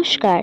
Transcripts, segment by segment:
নমস্কার।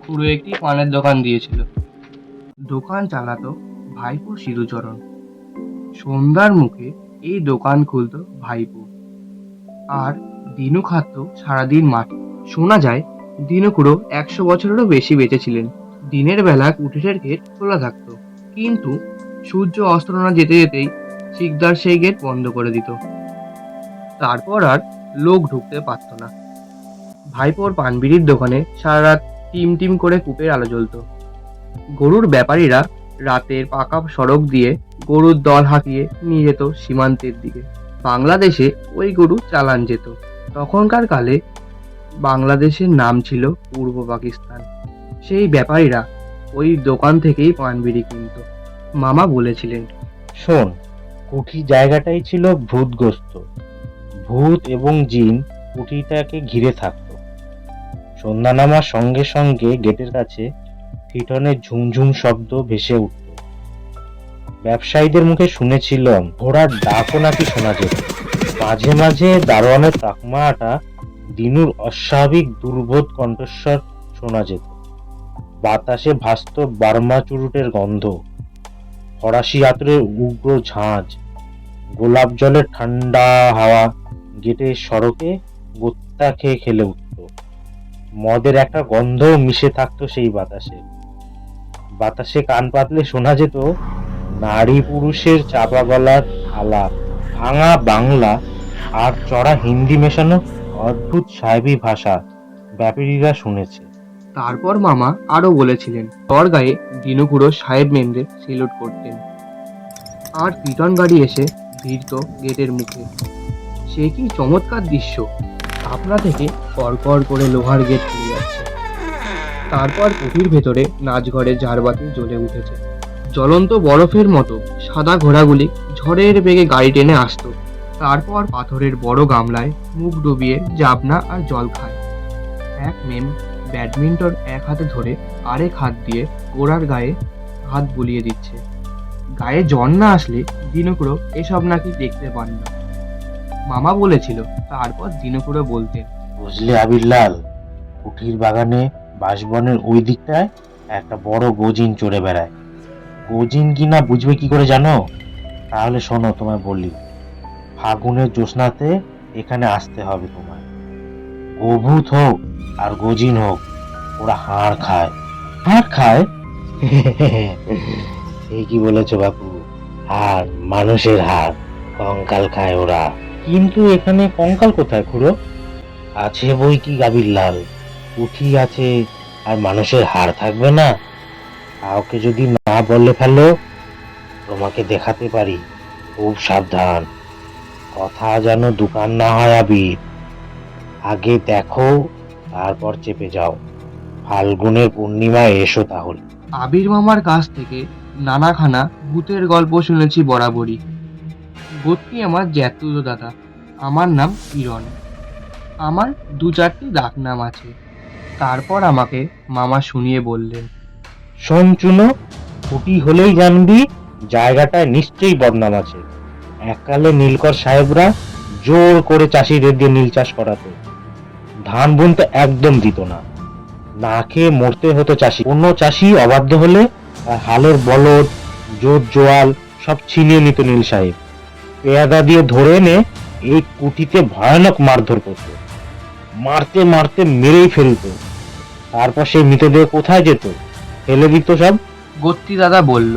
পুরো একটি পানের দোকান দিয়েছিল। দোকান চালাতো ভাইপো সিধুচরণ। সন্ধ্যার মুখে এই দোকান খুলতো ভাইপো, আর দিনু খাটতো সারাদিন মাঠে। শোনা যায় দিনু পুরো 100 বছরেরও বেশি বেঁচেছিলেন। দিনের বেলা কুঠিরের গেট খোলা থাকতো, কিন্তু সূর্য অস্তরণা যেতে যেতেই শিকদার সেই গেট বন্ধ করে দিত। তারপর আর লোক ঢুকতে পারত না। ভাইপোর পানবিড়ির দোকানে সারা রাত টিম টিম করে কূপের আলো জ্বলতো। গরুর ব্যাপারীরা রাতের পাকা সড়ক দিয়ে গরুর দল হাঁকিয়ে নিয়ে যেত সীমান্তের দিকে। বাংলাদেশে ওই গরু চালান যেত। তখনকার কালে বাংলাদেশের নাম ছিল পূর্ব পাকিস্তান। সেই ব্যাপারীরা ওই দোকান থেকেই পানবিড়ি কিনত। মামা বলেছিলেন, শোন, কুঠি জায়গাটাই ছিল ভূতগ্রস্ত। ভূত এবং জিন কুঠিটাকে ঘিরে থাকতো। সন্ধ্যা নামার সঙ্গে সঙ্গে গেটের কাছে ফিটনের ঝুমঝুম শব্দ ভেসে উঠত। ব্যবসায়ীদের মুখে শুনেছিলাম ঘোড়ার ডাকও নাকি শোনা যেত। মাঝে মাঝে দারোয়ানের তাকমাটা দিনুর অস্বাভাবিক দুর্বোধ কণ্ঠস্বর শোনা যেত। বাতাসে ভাসত বার্মা চুরুটের গন্ধ, ফরাসি আতরের উগ্র ঝাঁঝ, গোলাপ জলের ঠান্ডা হাওয়া গেটের সড়কে গোত্তা খেয়ে খেলে উঠত। মদের একটা গন্ধও মিশে থাকতো সেই বাতাসে। বাতাসে কান পাতলে শোনা যেত নারী পুরুষের চাপা গলার আলাপ, ভাঙা বাংলা আর চড়া হিন্দি মেশানো অদ্ভুত সাহেবী ভাষা ব্যাপারীরা শুনেছে। তারপর মামা আরো বলেছিলেন, গায়ে দিনুপুরো সাহেব মেমদের সেলুট করতেন, আর পিটন গাড়ি এসে ভিড়ত গেটের মুখে। সে কি চমৎকার দৃশ্য! আপনা থেকে কড়কড় করে লোহার গেট খুলে যাচ্ছে। তারপর কুঠির ভেতরে নাচঘরে ঝাড়বাতি জ্বলে উঠেছে। জ্বলন্ত বরফের মতো সাদা ঘোড়াগুলি ঝড়ের বেগে গাড়ি টেনে আসতো। তারপর পাথরের বড় গামলায় মুখ ডুবিয়ে জাবনা আর জল খায়। এক মেম ব্যাডমিন্টন এক হাতে ধরে আরেক হাত দিয়ে গোড়ার গায়ে হাত বুলিয়ে দিচ্ছে। গায়ে জ্বর না আসলে দিনুকুড়ো এসব নাকি দেখতে পান না। মামা বলেছিল, তারপর দিনুকুড়ো বলতেন, বুঝলে আবিরলাল, কুঠির বাগানে বাঁশবনের ওই দিকটায় একটা বড় গজিন চড়ে বেড়ায়। গজিন কিনা বুঝবে কি করে জানো? তাহলে শোনো, তোমায় বলি। ফাগুনের জ্যোৎস্নাতে এখানে আসতে হবে তোমায়। গোভূত হোক আর গজিন হোক, ওরা হাড় খায়। হাড় খায়? ঠিকই বলেছো বাপু, হাড়, মানুষের হাড়, কঙ্কাল খায় ওরা। কিন্তু এখানে কঙ্কাল কোথায় খুড়ো? আছে বই কি গাবিরলাল, কুঠি আছে আর মানুষের হাড় থাকবে না? কাউকে যদি না বলে ফেলো, তোমাকে দেখাতে পারি। খুব সাবধান, কথা যেন দোকান না হয় আবির। আগে দেখো, তারপর চেপে যাও। ফাল্গুনের পূর্ণিমায় এসো তাহলে। আবির মামার কাছ থেকে নানাখানা ভূতের গল্প শুনেছি বরাবরই। ভূতটি আমার জ্যাতুতো দাদা। আমার নাম কিরণ। আমার 2-4টি ডাকনাম আছে। তারপর আমাকে মামা শুনিয়ে বললেন, শোন চুনো, কুটি হলেই জানবি জায়গাটায় নিশ্চয়ই বদনাম আছে। এককালে নীলকর সাহেবরা জোর করে চাষিদের দিয়ে নীল চাষ করাতো। ধান বুনতে একদম দিত না, না খেয়ে মরতে হতো চাষি। কোনো চাষি অবাধ্য হলে তার হালের বলদ, জোর জোয়াল সব ছিনিয়ে নিত নীল সাহেব। পেয়াদা দিয়ে ধরে এনে এই কুটিতে ভয়ানক মারধর করত। মারতে মারতে মেরেই ফেলতো। তারপর সেই মৃতদেহ কোথায় যেত? ফেলে দিত সব। গত্রী দাদা বলল।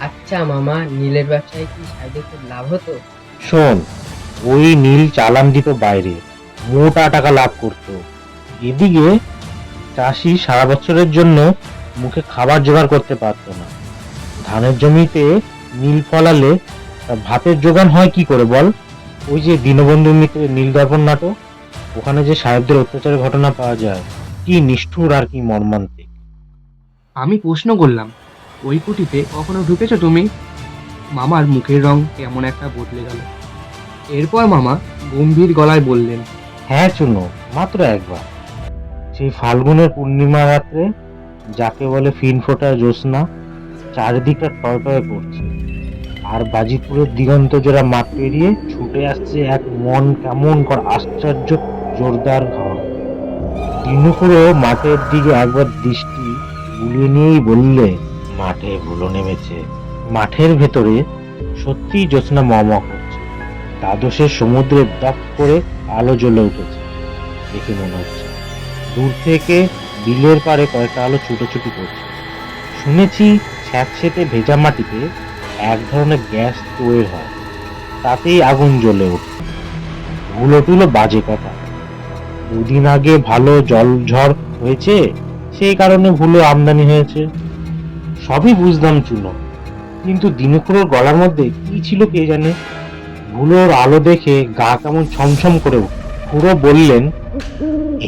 আচ্ছা মামা, নীলের ব্যবসায় কি সাইডে খুব লাভ হতো? শোন, ওই নীল চালান দিত বাইরে, মোটা টাকা লাভ করত। এদিকে চাষি সারা বছরের জন্য মুখে খাবার জোগাড় করতে পারতো না। ধানের জমিতে নীল ফলালে তা ভাতের জোগান হয় কি করে বল? ওই যে দীনবন্ধু মিত্রের নীল দর্পণ নাটক, ওখানে যে সাহেবদের অত্যাচারের ঘটনা পাওয়া যায়, কি নিষ্ঠুর আর কি মর্মান্তিক। আমি প্রশ্ন করলাম, ওই কুটিতে কখনো ঢুকেছো তুমি? মামার মুখের রং কেমন একটা বদলে গেল। এরপর মামা গম্ভীর গলায় বললেন, হ্যাঁ চুনো, মাত্র একবার। সেই ফাল্গুনের পূর্ণিমা রাত্রে, যাকে বলে ফিন ফোটা জ্যোৎস্না, চারিদিকটা টয় করছে, আর বাজিতপুরের দিগন্ত জোড়া মাঠ পেরিয়ে ছুটে আসছে এক মন কেমন কর আশ্চর্য জোরদার হাওয়া। দিনুকুড়ো মাঠের দিকে একবার দৃষ্টি বুলিয়ে নিয়েই বললে, মাঠে ভুলো নেমেছে। মাঠের ভেতরে সত্যিই জ্যোৎস্না মম করছে। দ্বাদশের সমুদ্রে দপ করে আলো জ্বলে উঠেছে দেখে মনে হচ্ছে। দূর থেকে বিলের পাড়ে কয়েকটা আলো ছুটোছুটি করছে। শুনেছি স্যাঁতসেঁতে ভেজা মাটিতে এক ধরনের গ্যাস তৈরি হয়, তাতেই আগুন জ্বলে ওঠে। ধুলো টুলো বাজে কথা। দুদিন আগে ভালো জলঝড় হয়েছে, সেই কারণে ভুলো আমদানি হয়েছে। সবই বুঝলাম চুনো, কিন্তু দিনুকুড়োর গলার মধ্যে কি ছিল কে জানে। ভুলোর আলো দেখে গা কেমন ছমছম করে উঠল। খুড়ো বললেন,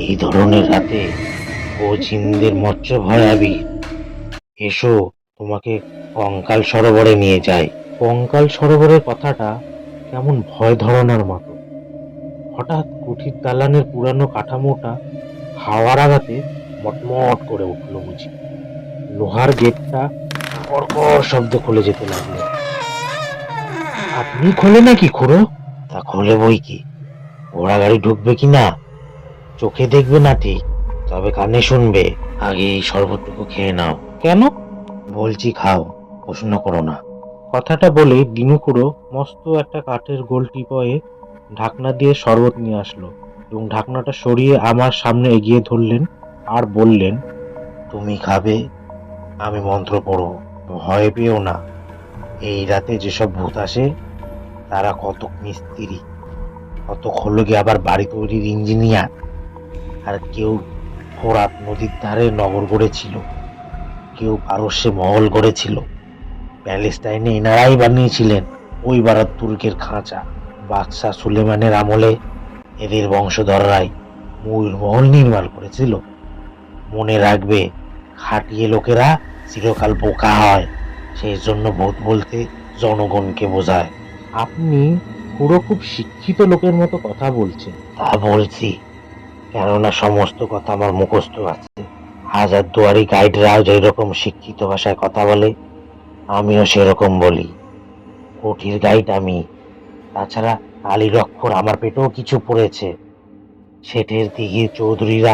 এই ধরনের রাতে ও জিনদের মৎস্য ভয়াবী। এসো, তোমাকে কঙ্কাল সরোবরে নিয়ে যাই। কঙ্কাল সরোবরের কথাটা কেমন ভয় ধরানোর মতো। হঠাৎ কুঠির দালানের পুরানো কাঠামোটা হাওয়ার আঘাতে মটমট করে উঠল বুঝি। লোহার গেটটা কড়কড় শব্দে খুলে যেতে লাগলো। আপনি খোলে নাকি খুড়ো? তা খোলে বই কি, ঘোড়া গাড়ি ঢুকবে কি না চোখে দেখবে না ঠিক, তবে কানে শুনবে। আগে এই শরবতটুকু খেয়ে নাও। কেন? বলছি খাও, প্রশ্ন করো না। কথাটা বলে দিনুকুড়ো মস্ত একটা কাঠের গোল টিপয়ে ঢাকনা দিয়ে শরবত নিয়ে আসলো এবং ঢাকনাটা সরিয়ে আমার সামনে এগিয়ে ধরলেন আর বললেন, তুমি খাবে, আমি মন্ত্র পড়ব। ভয় পেও না। এই রাতে যেসব ভূত আসে তারা কত মিস্ত্রি, কত হলো গিয়ে আবার বাড়ি তৈরির ইঞ্জিনিয়ার, আর কেউ ফোরাত নদীর ধারে নগর গড়েছিল, কেউ পারস্যে মহল গড়েছিল, প্যালেস্টাইনে এনারাই বানিয়েছিলেন ওই বারাত তুর্কের খাঁচা। বাদশাহ সুলেমানের আমলে এদের বংশধররাই ময়ূর মহল নির্মাণ করেছিল। মনে রাখবে, খাটিয়ে লোকেরা চিরকাল বোকা হয়, সেই জন্য ভূত বলতে জনগণকে বোঝায়। আপনি পুরো খুব শিক্ষিত লোকের মতো কথা বলছেন। তা বলছি, কেননা সমস্ত কথা আমার মুখস্থ আছে। হাজারদুয়ারি গাইডরাও যেরকম শিক্ষিত ভাষায় কথা বলে, আমিও সেরকম বলি। কঠির গাইড আমি। তাছাড়া কালীর অক্ষর আমার পেটেও কিছু পড়েছে। শেঠের দিঘির চৌধুরীরা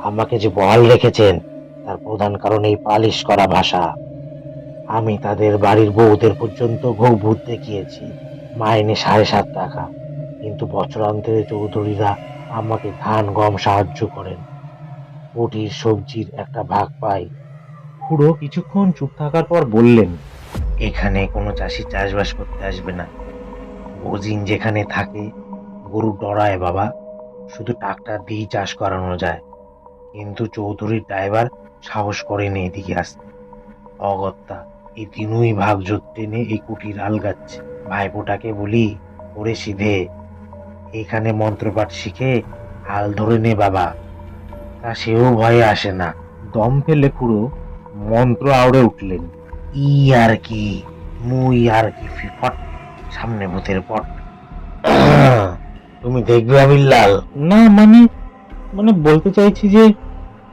আমাকে যে বহাল রেখেছেন, তার প্রধান কারণ এই পালিশ করা ভাষা। আমি তাদের বাড়ির বউদের পর্যন্ত ভূত দেখিয়েছি, মাইনে 7.5 টাকা, কিন্তু বছরান্তে চৌধুরীরা আমাকে ধান গম সাহায্য করেন, কুটির সবজির একটা ভাগ পাই। খুড়ো কিছুক্ষণ চুপ থাকার পর বললেন, এখানে কোনো চাষি চাষবাস করতে আসবে না। ওজিন যেখানে থাকে গরু ডরায় বাবা, শুধু ট্রাক্টর দিয়েই চাষ করানো যায়। কিন্তু চৌধুরীর ড্রাইভার সাহস করেনি এদিকে আসতে। অগত্যা এই তিনুই ভাগ জোট টেনে এই কুটির আলগাচ্ছে। ভাইপোটাকে বলি, ওরে সিধে, এখানে মন্ত্রপাঠ শিখে হাল ধরে নে বাবা। তা সেও ভয়ে আসে না। দম ফেলে পুরো মন্ত্র আওড়ে উঠলেন, ই আর কি, মুই আর কি ফিফট, সামনে ভূতের পট। তুমি দেখবে আবিল্লাল? না মানে মানে বলতে চাইছি যে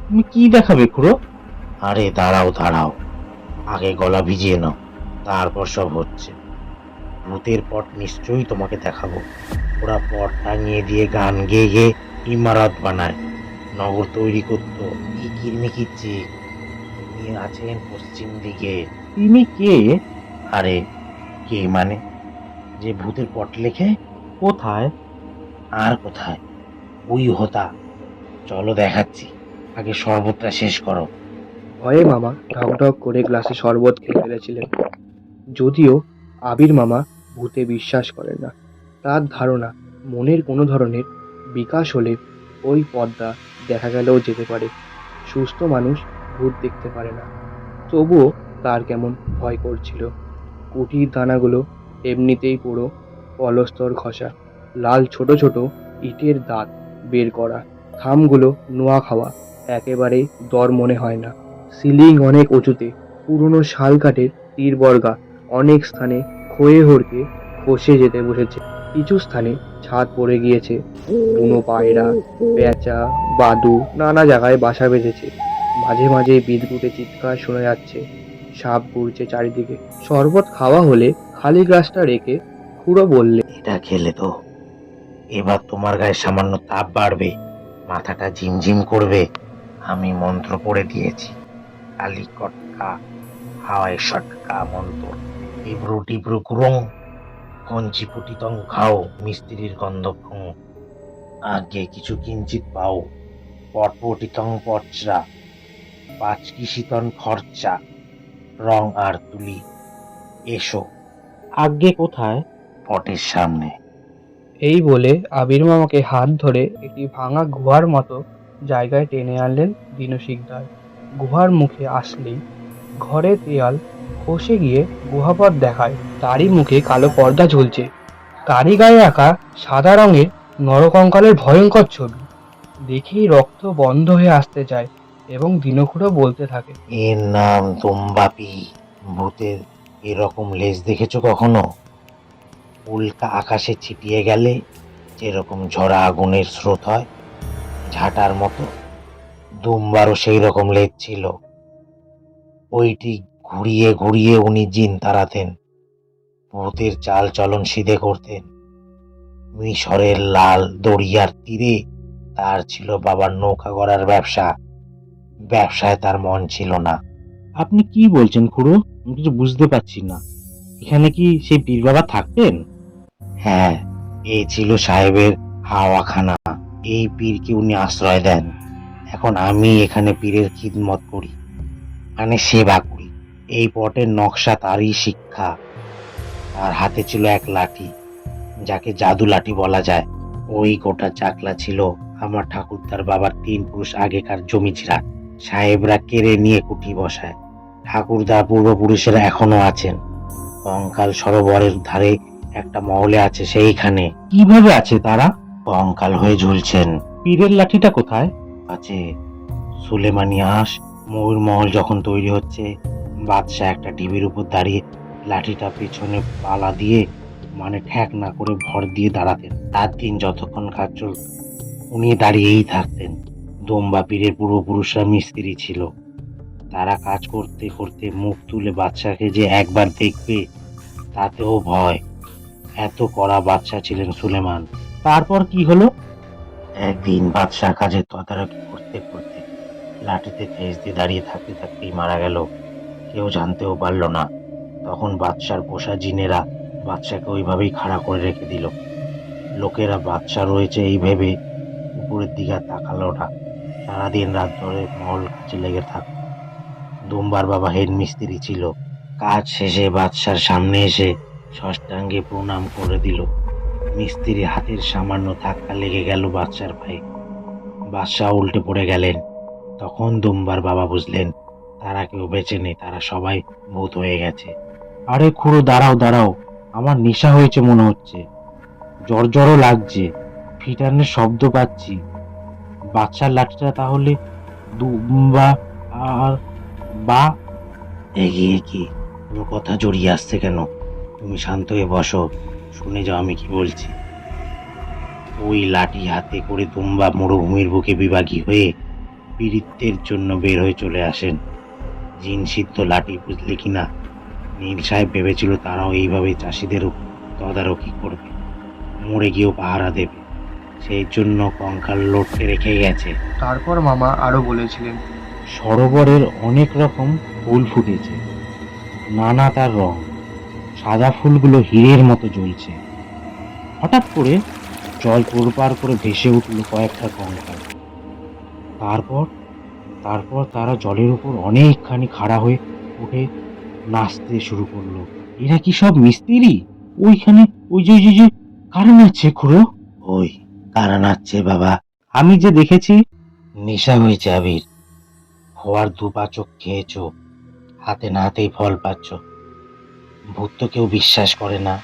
তুমি কি দেখাবে খুড়ো? আরে দাঁড়াও দাঁড়াও, আগে গলা ভিজিয়ে নাও, তারপর সব হচ্ছে। ভূতের পট নিশ্চয়ই তোমাকে দেখাবো। ওরা পট টাঙিয়ে দিয়ে গান গেয়ে গেয়ে ইমারত বানায়, নগর তৈরি করতো। কি কিরমিকিচ্ছে। তিনি আছেন পশ্চিম দিকে। তিনি কে? আরে কে মানে, যে ভূতের পট লেখে। কোথায়? আর কোথায়, ওই হোতা চলো দেখাচ্ছি, আগে শরবতটা শেষ করো। ভয়ে মামা ঢকঢক করে গ্লাসে শরবত খেয়ে ফেলেছিলেন। যদিও আবির মামা ভূতে বিশ্বাস করেন না। তার ধারণা মনের কোনো ধরনের বিকাশ হলে ওই পর্দা দেখা গেলেও যেতে পারে। সুস্থ মানুষ ভূত দেখতে পারে না। তবুও তার কেমন ভয় করছিল। কুটির দানাগুলো এমনিতেই পুরো পলস্তর ঘষা, লাল ছোট ছোট ইটের দাঁত বের করা, থামগুলো নোয়া খাওয়া, একেবারেই দর মনে হয় না। সিলিং অনেক উঁচুতে, পুরনো শাল কাঠের তীর বর্গা অনেক স্থানে ক্ষয়ে হড়কে খসে যেতে বসেছে। কিছু স্থানে ছাদ পড়ে গিয়েছে। বুনো পায়রা, পেঁচা, বাদু নানা জায়গায় বাসা বেঁধেছে। মাঝে মাঝে বিদ্যুতের চিৎকার শোনা যাচ্ছে। সাপ ঘুরছে চারিদিকে। শরবত খাওয়া হলে খালি গ্লাসটা রেখে খুড়ো বললে, এটা খেলে তো এবার তোমার গায়ে সামান্য তাপ বাড়বে, মাথাটা ঝিমঝিম করবে। আমি মন্ত্র পড়ে দিয়েছি, কালি কটকা হাওয়ায় সটকা মন্ত্র, টিব্রু টিব্রু কুরং কঞ্চি পুটিতং খাও, মিস্ত্রির গন্ধ ফং, আগে কিছু কিঞ্চিত পাও, পটপটিতং পচরা, পাঁচ কিশিতন খরচা, রং আর তুলি, এসো। আগে কোথায়? পটের সামনে। এই বলে আবির মামাকে হাত ধরে একটি ভাঙা গুহার মতো জায়গায় টেনে আনলেন দীনু শিকদার। গুহার মুখে আসলেই ঘরের দেয়াল খসে গিয়ে গুহাপথ দেখায়। তারই মুখে কালো পর্দা ঝুলছে। তারই গায়ে আঁকা সাদা রঙের নরকঙ্কালের ভয়ঙ্কর ছবি। দেখেই রক্ত বন্ধ হয়ে আসতে চায় এবং দিনখুড়ো বলতে থাকে, এর নাম তোমাপি। ভূতের এরকম লেজ দেখেছো কখনো? উল্কা আকাশে ছিটিয়ে গেলে যেরকম ঝরা আগুনের স্রোত হয়, ঝাঁটার মতো, দুমবারও সেই রকম লেজ ছিল। ওইটি ঘুরিয়ে ঘুরিয়ে উনি জিন তাড়াতেন, ভূতের চাল চলন সিধে করতেন। মিশরের লাল দরিয়ার তীরে তার ছিল বাবার নৌকা গড়ার ব্যবসা। ব্যবসায় তার মন ছিল না। আপনি কি বলছেন খুড়ো? আমি কিছু বুঝতে পারছি না। এখানে কি সেই পীর বাবা থাকতেন? হ্যাঁ, এই ছিল সাহেবের হাওয়াখানা। এই পীরকে উনি আশ্রয় দেন। এখন আমি এখানে পীরের খিদমত করি, মানে সেবা করি। এই পটের নকশা তারই শিক্ষা। তার হাতে ছিল এক লাঠি, যাকে জাদু লাঠি বলা যায়। ওই গোটা চাকলা ছিল আমার ঠাকুরদার বাবার 3 পুরুষ আগেকার জমিজিরা। সাহেবরা কেড়ে নিয়ে কুঠি বসায়। ঠাকুরদার পূর্বপুরুষেরা এখনো আছেন। কঙ্কাল সরোবরের ধারে একটা মহলে আছে, সেইখানে। কিভাবে আছে তারা? কঙ্কাল হয়ে ঝুলছেন। পীরের লাঠিটা কোথায়? আছে সুলেমানি হাঁস। ময়ূর মহল যখন তৈরি হচ্ছে, বাদশাহ একটা ঢিবির উপর দাঁড়িয়ে লাঠিটা পেছনে পালা দিয়ে, মানে ঠ্যাক না করে ভর দিয়ে দাঁড়াতেন। রাত দিন যতক্ষণ কাজ চলত উনি দাঁড়িয়েই থাকতেন। দোম্বা পীরের পূর্বপুরুষরা মিস্ত্রি ছিল। তারা কাজ করতে করতে মুখ তুলে বাদশাকে যে একবার দেখবে তাতেও ভয়। এত কড়া বাদশা ছিলেন সুলেমান। তারপর কি হলো? একদিন বাদশাহ কাজের তদারকি করতে করতে লাঠিতে ঠেস দিয়ে দাঁড়িয়ে থাকতে থাকতেই মারা গেল। কেউ জানতেও পারল না। তখন বাদশার পোষা জিনেরা বাদশাকে ওইভাবেই খাড়া করে রেখে দিল। লোকেরা বাদশা রয়েছে এই ভেবে উপরের দিকে তাকালো না। সারাদিন রাত ধরে মহল কাজে লেগে থাকত। দুম্বার বাবা হেড মিস্ত্রি ছিল। কাজ শেষে বাদশার সামনে এসে ষষ্ঠাঙ্গে প্রণাম করে দিল। মিস্ত্রি হাতের সামান্য ধাক্কা লেগে গেল বাদশার পায়ে। বাদশাহ উল্টে পড়ে গেলেন। তখন দুম্বার বাবা বুঝলেন তারা কেউ বেঁচে নেই, তারা সবাই ভূত হয়ে গেছে। আরে খুড়ো, দাঁড়াও দাঁড়াও, আমার নেশা হয়েছে মনে হচ্ছে। জ্বর জ্বরও লাগছে, ফিটানের শব্দ পাচ্ছি। বাদশার লাঠিটা তাহলে দুম্বা আর বা এগিয়ে কি কোনো কথা জড়িয়ে আসছে কেন? তুমি শান্ত হয়ে বসো, শুনে যাও আমি কি বলছি। ওই লাঠি হাতে করে দুম্বা মরুভূমির বুকে বিভাগী হয়ে পীড়িতের জন্য বের হয়ে চলে আসেন। জিন সিদ্ধ লাঠি, বুঝলে কিনা? নীল সাহেব ভেবেছিল তারাও এইভাবে চাষিদের তদারকি করবে, মরে গিয়েও পাহারা দেবে। সেই জন্য কঙ্কাল লড়তে রেখে গেছে। তারপর মামা আরো বলেছিলেন, সরোবরের অনেক রকম ফুল ফুটেছে, নানা তার রং। সাদা ফুলগুলো হীরের মতো জ্বলছে। হঠাৎ করে জল তোড়পাড় করে ভেসে উঠল কয়েকটা কঙ্কাল। তারপর তারপর তারা জলের উপর অনেকখানি খাড়া হয়ে উঠে নাচতে শুরু করলো। এরা কি সব মিস্ত্রি? ওইখানে ওই যে কারা নাচছে খুড়ো? ওই কারা নাচছে বাবা? আমি যে দেখেছি। নেশা হয়েছে আবির, হওয়ার দুপাচক খেয়েছো, হাতে নাতেই ফল পাচ্ছ। ভূত তো কেউ বিশ্বাস করে না,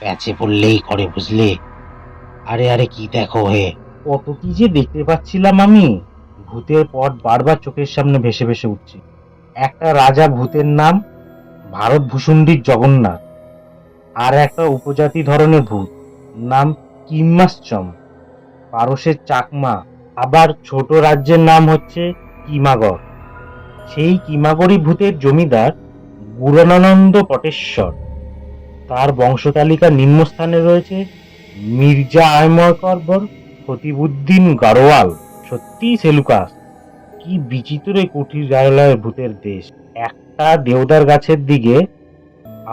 প্যাচে পড়লেই করে, বুঝলে? আরে আরে কি দেখো হে? কত কি যে দেখতে পাচ্ছিলাম আমি। ভূতের পট বারবার চোখের সামনে ভেসে ভেসে উঠছে। একটা রাজা ভূতের নাম ভারত ভূষুণ্ডির জগন্নাথ, আর একটা উপজাতি ধরনের ভূত নাম কিম্মাশ্চম, পারসের চাকমা, আবার ছোট রাজ্যের নাম হচ্ছে কিমাগড়। সেই কিমাগড়ি ভূতের জমিদার গুণানন্দ পটেশ্বর, তার বংশতালিকা নিম্নস্থানে রয়েছে মির্জা আয়মকবর খতিবুদ্দিন গাড়োয়াল। সত্যি সেলুকাস, কি বিচিত্র এই কুঠির রায়লয়ের ভূতের দেশ। একটা দেওদার গাছের দিকে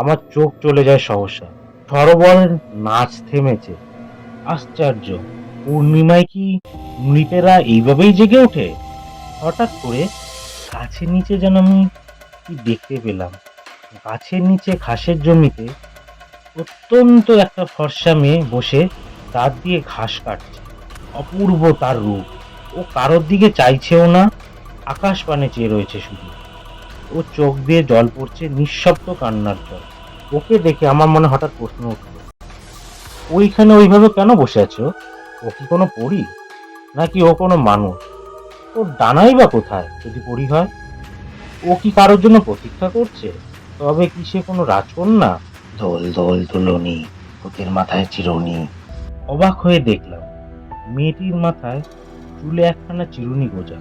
আমার চোখ চলে যায় সহসা। সরোবরের নাচ থেমেছে। আশ্চর্য, পূর্ণিমায় কি মৃতেরা এইভাবেই জেগে ওঠে? হঠাৎ করে গাছের নিচে যেন আমি কি দেখতে পেলাম। গাছের নিচে ঘাসের জমিতে অত্যন্ত একটা ফর্সা মেয়ে বসে দাঁত দিয়ে ঘাস কাটছে। অপূর্ব তার রূপ। ও কারোর দিকে চাইছেও না, আকাশ পানে চেয়ে রয়েছে শুধু। ও চোখ দিয়ে জল পড়ছে, নিঃশব্দ কান্নার জল। ওকে দেখে আমার মনে হঠাৎ প্রশ্ন উঠল, ওইখানে ওইভাবে কেন বসে আছো? ও কি কোনো পরী, নাকি ও কোনো মানুষ? ওর ডানাই বা কোথায় যদি পরী হয়? ও কি কারোর জন্য প্রতীক্ষা করছে? তবে কি সে কোনো রাজকন্যা? দোল দোল দুলনি, ভূতের মাথায় চিরুনি। অবাক হয়ে দেখলাম মেয়েটির মাথায় চুলে একখানা চিরুনি গোজা।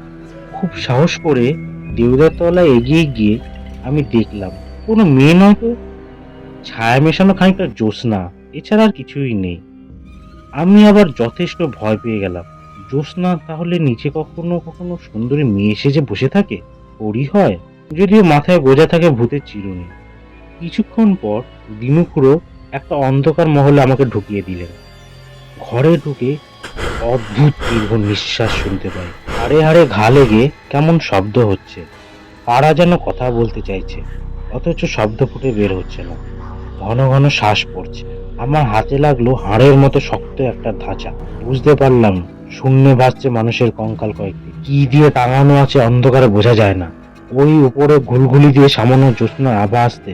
খুব সাহস করে দেউদার তলায় এগিয়ে গিয়ে আমি দেখলাম কোনো মেয়ে নয় তো, ছায়া মেশানো খানিকটা জ্যোৎস্না, এছাড়া আর কিছুই নেই। আমি আবার যথেষ্ট ভয় পেয়ে গেলাম। জ্যোৎস্না তাহলে নিচে কখনো কখনো সুন্দরী মেয়ে এসে যে বসে থাকে, পরী হয়? যদিও মাথায় গোজা থাকে ভূতের চিরুনি। কিছুক্ষণ পর দিনুখুড়ো একটা অন্ধকার মহলে আমাকে ঢুকিয়ে দিলেন। ঘরে ঢুকে অদ্ভুত দীর্ঘ নিঃশ্বাস শুনতে পাই। হাড়ে হাড়ে ঘা লেগে কেমন শব্দ হচ্ছে। কারা যেন কথা বলতে চাইছে, অথচ শব্দ ফুটে বের হচ্ছে না। ঘন ঘন শ্বাস পড়ছে। আমার হাতে লাগলো হাড়ের মতো শক্ত একটা ধাঁচা। বুঝতে পারলাম শূন্যে ভাসছে মানুষের কঙ্কাল কয়েকটি। কি দিয়ে টাঙানো আছে অন্ধকারে বোঝা যায় না। ওই উপরে ঘুলঘুলি দিয়ে সামান্য জ্যোৎস্নার আভা আসতে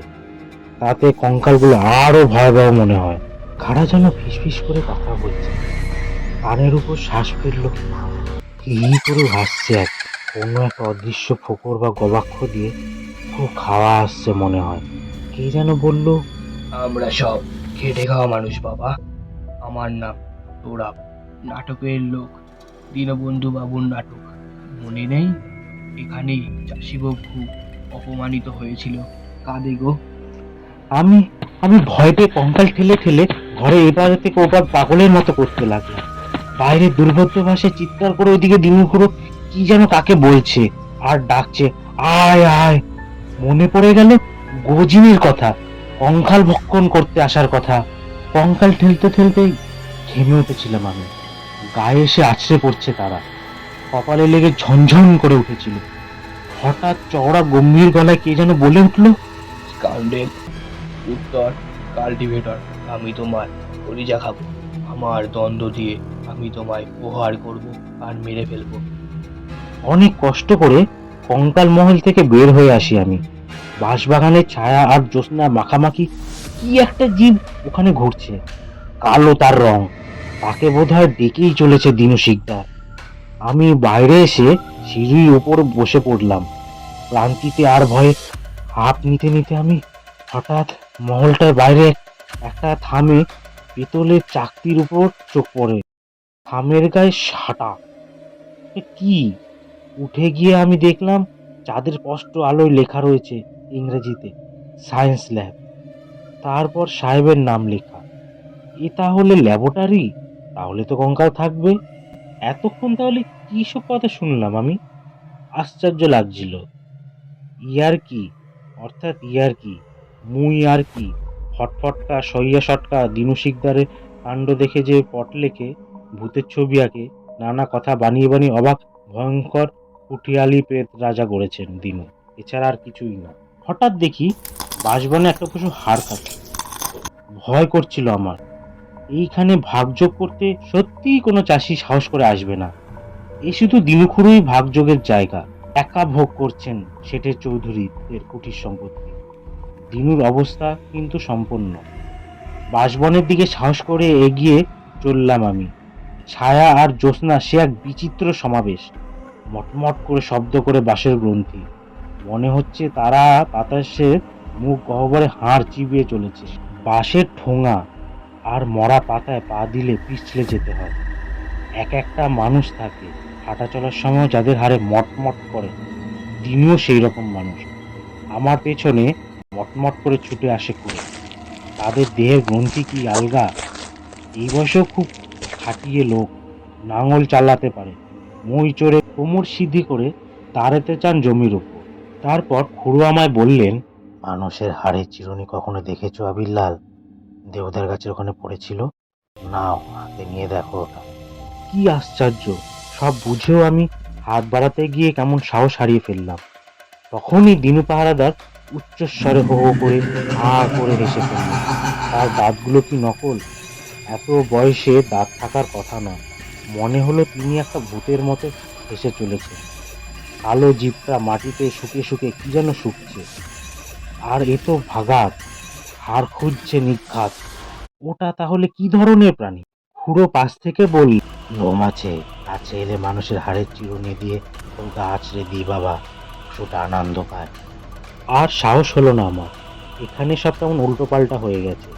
তাতে কঙ্কালগুলো আরো ভয়াবহ মনে হয়। কারা যেন ফিসফিস করে কথা বলছে। কানের উপর শ্বাস ফেললো কি করে ভাসছে এক কোনো একটা অদৃশ্য ফোকর বা গবাক্ষ দিয়ে খুব খাওয়া আসছে মনে হয়। কে যেন বলল, আমরা সব খেটে খাওয়া মানুষ বাবা। আমার নাম তোরাব, নাটকের লোক, দীনবন্ধু বাবুর নাটক মনে নেই? এখানেই চাষিবাবু খুব অপমানিত হয়েছিল। কাঁদে গো। আমি আমি ভয় পেয়ে কঙ্কাল ঠেলে ঠেলে ঘরে এপার থেকে ওপার পাগলের মতো করতে লাগলাম। বাইরে দুর্বোধ্য ভাষায় চিৎকার করে ওইদিকে দিনুখুড়ো কি যেন কাকে বলছে আর ডাকছে, আয় আয়। মনে পড়ে গেল গজিনের কথা, কঙ্কাল ভক্ষণ করতে আসার কথা। কঙ্কাল ঠেলতে ঠেলতেই ঘেমে উঠেছিলাম আমি। গায়ে এসে আছড়ে পড়ছে তারা, কপালে লেগে ঝনঝন করে উঠেছিল। হঠাৎ চওড়া গম্ভীর গলায় কে যেন বলে উঠল, স্কাউন্ডেল, উত্তর কাল্টিভেটর, আমি তোমার কলিজা খাবো। আমার দ্বন্দ্ব দিয়ে আমি তোমায় প্রহার করব আর মেরে ফেলবো। অনেক কষ্ট করে কঙ্কাল মহল থেকে বের হয়ে আসি আমি। বাঁশবাগানের ছায়া আর জ্যোৎস্না মাখামাখি কি একটা জীব ওখানে ঘুরছে, কালো তার রং। তাকে বোধহয় ডেকেই চলেছে দিনু শিকদার। আমি বাইরে এসে সিঁড়ির উপর বসে পড়লাম। ক্লান্তিতে আর ভয়ে হাঁপ নিতে নিতে আমি হঠাৎ মহলটার বাইরে একটা থামে পেতলের চাকতির উপর চোখ পড়ে। থামের গায়ে সাটা। এ কি? উঠে গিয়ে আমি দেখলাম চাঁদের স্পষ্ট আলোয় লেখা রয়েছে ইংরেজিতে, সায়েন্স ল্যাব। তারপর সাহেবের নাম লেখা। এ তাহলে ল্যাবরেটরি, তাহলে তো কঙ্কাল থাকবে। এতক্ষণ তাহলে কি সব কথা শুনলাম আমি? আশ্চর্য লাগছিল। ইয়ার্কি, অর্থাৎ ইয়ার্কি, মুই আর কি, ফটফটকা সইয়া সটকা দিনু শিকদারের কাণ্ড দেখে যে পট লেখে, ভূতের ছবি আঁকে, নানা কথা বানিয়ে বানিয়ে অবাক ভয়ঙ্কর কুঠিয়ালি প্রেত রাজা গড়েছেন দিনু, এছাড়া আর কিছুই না। হঠাৎ দেখি বাঁশবনে একটা পশু হাড় খাচ্ছে। ভয় করছিল আমার। এইখানে ভাগযোগ করতে সত্যিই কোনো চাষি সাহস করে আসবে না। এই শুধু দিনুখুড়োই ভাগযোগের জায়গা। একা ভোগ করছেন শেঠের চৌধুরীদের কুটির সম্পত্তি। দিনুর অবস্থা কিন্তু সম্পন্ন। বাঁশবনের দিকে সাহস করে এগিয়ে চললাম আমি। ছায়া আর জ্যোৎস্না সে এক বিচিত্র সমাবেশ। মটমট করে শব্দ করে বাঁশের গ্রন্থি, মনে হচ্ছে তারা বাতাসের মুখ গহ্বরে হাড় চিবিয়ে চলেছে। বাঁশের ঠোঙা আর মরা পাতায় পা দিলে পিছলে যেতে হয়। এক একটা মানুষ থাকে হাঁটা চলার সময় যাদের হাড়ে মটমট করে। দিনুও সেই রকম মানুষ। আমার পেছনে মটমট করে ছুটে আসে করে। তাদের দেহের গ্রন্থি কি আলগা! এই বয়সেও খুব খাটিয়ে লোক, নাঙল চালাতে পারে, মই চড়ে কোমর সিদ্ধি করে দাঁড়াতে চান জমির উপর। তারপর খুড়ো আমায় বললেন, মানুষের হাড়ের চিরুনি কখনো দেখেছো আবিরলাল? দেওদার গাছের ওখানে পড়েছিল, নাও হাতে নিয়ে দেখো ওটা। কি আশ্চর্য! সব বুঝেও আমি হাত বাড়াতে গিয়ে কেমন সাহস হারিয়ে ফেললাম। তখনই দিনু পাহারাদার উচ্চস্বরে হো হো করে হা করে হেসে ফেলল। তার দাঁতগুলো কি নকল? এত বয়সে দাঁত থাকার কথা না। মনে হলো তিনি একটা ভূতের মতো হেসে চলেছে। কালো জিভটা মাটিতে শুকিয়ে শুকিয়ে কি যেন শুকছে। আর এ তো ভাগাত, হাড় খুঁজছে নিঘাত। ওটা তাহলে কি ধরনের প্রাণী? খুড়ো পাশ থেকে বলল, লোম আছে, কাছে এলে মানুষের হাড়ের চিরুনি দিয়ে ওর গা আছড়ে দিই বাবা, পশুটা আনন্দ পায়। আর সাহস হলো না আমার। এখানে সব কেমন উল্টো পাল্টা হয়ে গেছে।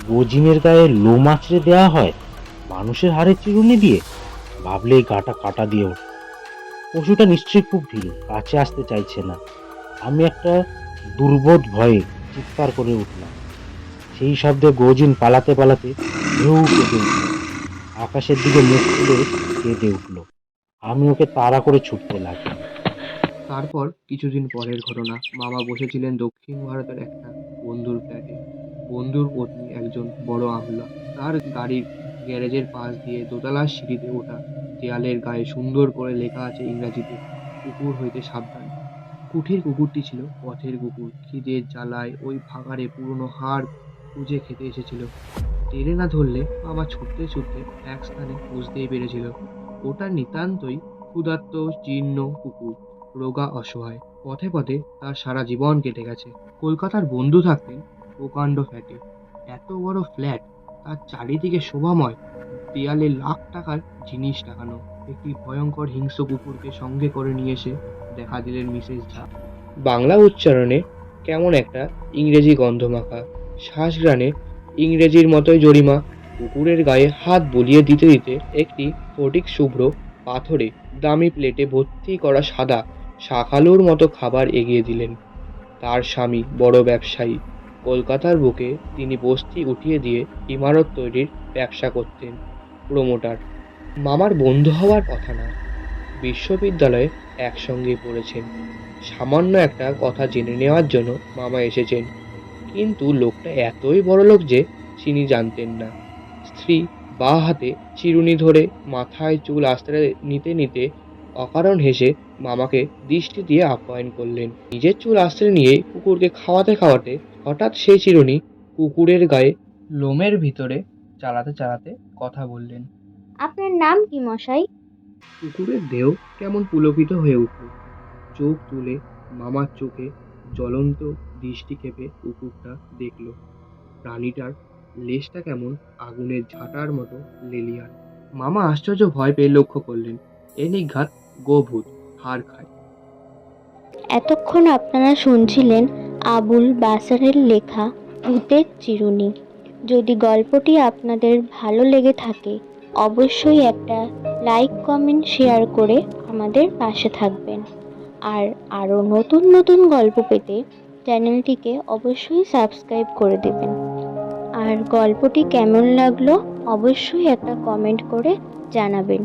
গজিনের গায়ে লোম আছড়ে দেওয়া হয় মানুষের হাড়ের চিরুনি দিয়ে? ভাবলেই গাটা কাটা দিয়ে ওঠে। পশুটা নিশ্চয়ই খুব ভীরু, কাছে আসতে চাইছে না। আমি একটা দুর্বোধ ভয়ে চিৎকার করে উঠলাম। সেই শব্দে গজিন পালাতে পালাতে ঢেউ কেঁদে উঠল, আকাশের দিকে মুখ তুলে কেঁদে উঠল। আমি ওকে তাড়া করে ছুটতে লাগলাম। তারপর কিছুদিন পরের ঘটনা। মামা বসেছিলেন দক্ষিণ ভারতের একটা বন্ধুর ফ্ল্যাটে। বন্ধুর পত্নী একজন বড় আমলা। তার গাড়ির গ্যারেজের পাশ দিয়ে দোতলার সিঁড়িতে ওঠা দেয়ালের গায়ে সুন্দর করে লেখা আছে ইংরাজিতে, কুকুর হইতে সাবধান। কুঠির কুকুরটি ছিল পথের কুকুর। খিদের জ্বালায় ওই ভাগাড়ে পুরনো হাড় খুঁজে খেতে এসেছিল। টেনে না ধরলে মামা ছুটতে ছুটতে এক স্থানে বুঝতেই পেরেছিল ওটা নিতান্তই ক্ষুধার্ত জীর্ণ কুকুর, রোগা অসহায়। পথে পথে তার সারা জীবন কেটে গেছে। কলকাতার বন্ধু থাকতেন প্রকাণ্ড ফ্ল্যাটে। এত বড় ফ্ল্যাট, তার চারিদিকে শোভাময়, দেয়ালে লাখ টাকার জিনিস টাকানো। একটি ভয়ঙ্কর হিংস্র কুকুরকে সঙ্গে করে নিয়ে এসে দেখা দিলেন মিসেস ঝা। বাংলা উচ্চারণে কেমন একটা ইংরেজি গন্ধ মাখা, শ্বাসঘ্রাণে ইংরেজির মতোই জরিমা। কুকুরের গায়ে হাত বুলিয়ে দিতে দিতে একটি ফটিক শুভ্র পাথরে দামি প্লেটে ভর্তি করা সাদা শাকালুর মতো খাবার এগিয়ে দিলেন। তার স্বামী বড় ব্যবসায়ী। কলকাতার বুকে তিনি বস্তি উঠিয়ে দিয়ে ইমারত তৈরির ব্যবসা করতেন। প্রমোটার। মামার বন্ধু হওয়ার কথা না, বিশ্ববিদ্যালয়ে একসঙ্গে পড়েছেন। সামান্য একটা কথা জেনে নেওয়ার জন্য মামা এসেছেন। কিন্তু লোকটা এতই বড়লোক যে তিনি জানতেন না। স্ত্রী বাঁ হাতে চিরুনি ধরে মাথায় চুল আঁচড়ে নিতে নিতে অকারণ হেসে মামাকে দৃষ্টি দিয়ে আপ্যায়ন করলেন। নিজের চুল আঁচড়ে নিয়ে কুকুরকে খাওয়াতে খাওয়াতে হঠাৎ সেই চিরুনি কুকুরের গায়ে লোমের ভিতরে চালাতে চালাতে কথা বললেন। আপনার নাম কি মশাই? কুকুরের দেহ কেমন পুলকিত হয়ে উঠল। চোখ তুলে মামার চোখে জ্বলন্ত দৃষ্টি ক্ষেপে কুকুরটা দেখল। প্রাণীটার লেজটা কেমন আগুনের ঝাঁটার মতো লেলিয়ান। মামা আশ্চর্য ভয় পেয়ে লক্ষ্য করলেন এ নিঘাত গোভূত, হাড় খায়। এতক্ষণ আপনারা শুনছিলেন আবুল বাসারের লেখা ভূতের চিরুনি। যদি গল্পটি আপনাদের ভালো লেগে থাকে অবশ্যই একটা লাইক, কমেন্ট, শেয়ার করে আমাদের পাশে থাকবেন। আর আরও নতুন নতুন গল্প পেতে চ্যানেলটিকে অবশ্যই সাবস্ক্রাইব করে দেবেন। আর গল্পটি কেমন লাগলো অবশ্যই একটা কমেন্ট করে জানাবেন।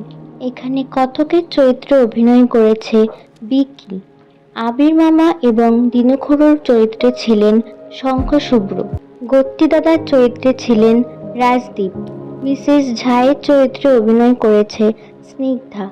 এখানে কথকের চরিত্রে অভিনয় করেছে বিকি। আবির মামা এবং দিনুখুড়োর চরিত্রে ছিলেন শঙ্খ শুভ্র। গত্তিদাদার চরিত্রে ছিলেন রাজদীপ। মিসেস ঝায়ের চরিত্রে অভিনয় করেছে স্নিগ্ধা।